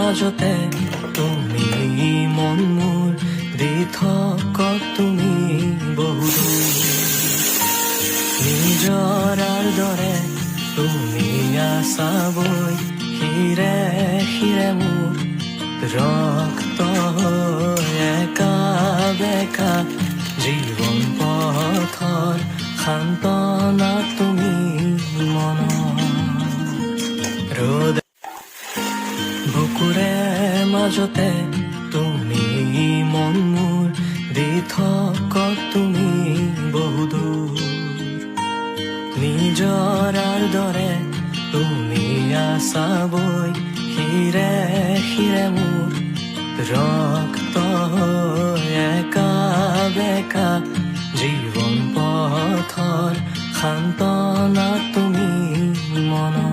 মাজতে তুমি মন মোৰ দি থকা তুমি বহুদূৰ নিজৰাৰ দৰে তুমি আছা বৈ হিৰে হিৰে মোৰ ৰক্ত একা বেকা জীৱন পথৰ সান্তনা তুমি মনৰ ৰ'দ বুকুৰে মাজতে তুমি মন মোৰ দি থকা তুমি বহুদূৰ নিজৰাৰ দৰে তুমি আছা বৈ হিৰে হিৰে মোৰ ৰক্ত একা বেকা জীৱন পথৰ সান্তনা তুমি মনৰ